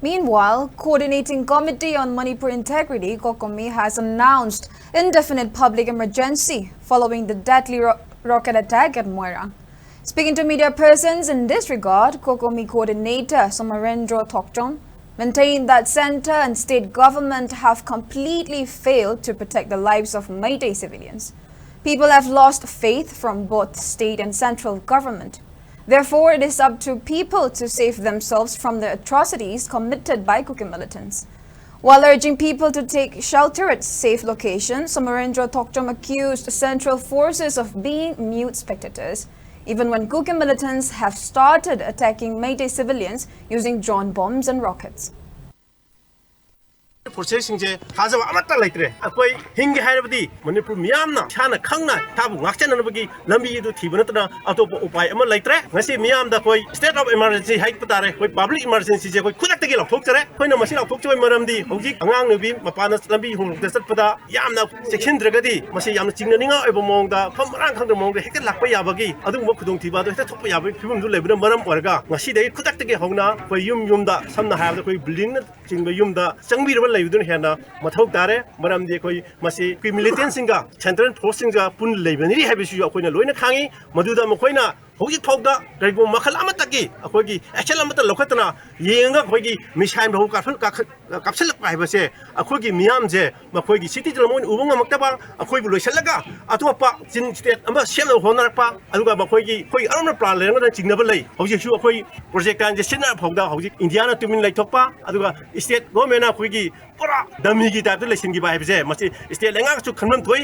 Meanwhile, Coordinating Committee on Manipur Integrity, Cocomi, has announced indefinite public emergency following the deadly rocket attack at Moira. Speaking to media persons in this regard, Cocomi coordinator Somarendra Thokchon maintained that centre and state government have completely failed to protect the lives of Meitei civilians. People have lost faith from both state and central government. Therefore, it is up to people to save themselves from the atrocities committed by Cocomi militants. While urging people to take shelter at safe locations, Somarendra Thokchon accused central forces of being mute spectators, even when Cocomi militants have started attacking Meitei civilians using drone bombs and rockets. Processingje hazaba amata laitre akoi hingi hairabdi Manipur miyamna chana khangna tabu ngakchananabagi lambi du thibanatna atopa upai ama laitre ngasi miyamda koi state of emergency haik patare koi public emergency je koi khudaktagi laukthokjare koina masi laukthokjoi maramdi hojik angang nubi mapana lambi humukta satpada yamna sekshindragadi masi yamna chingnaninga oiba mongda phamrang khangda mongda hekta lakpa yabagi adugumba khudong thibado hekta thokpa yabagi phibumdu lebina maram orga ngasi dai khudaktagi hongna koi yumda samna haibda koi building na chingba yumda changbiraba leibdun hena mathok dare maramdi koi masi koi militants singa central force singa pun leibani habisu akoina loina khangi maduda makoina hoji phogda gaibo makhal amataki akogi action amata lokhatna yenga koigi mishain bahu kapsalak paibase akogi miyam je makoigi city jalmon ubunga maktaba akoi bu loisalaga atopa chin state amba semna honarpa aluga makoigi koi aramna plan lenga chingnaba lei hoji su akoi project kan je sinna phogda hoji india na tumin laithokpa aduga state government na koigi pura dami gi type lesin gi baibase masi state lenga chu khanam thoi